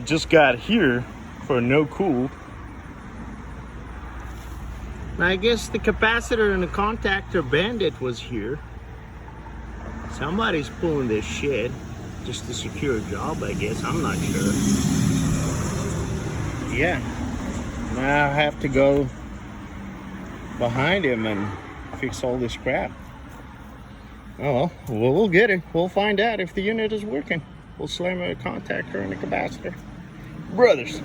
Just got here for no cool. I guess the capacitor and the contactor bandit was here. Somebody's pulling this shit just to secure a job, I guess. I'm not sure. Yeah. Now I have to go behind him and fix all this crap. Oh well, we'll get it. We'll find out if the unit is working. We'll slam a contactor and a capacitor. Brothers.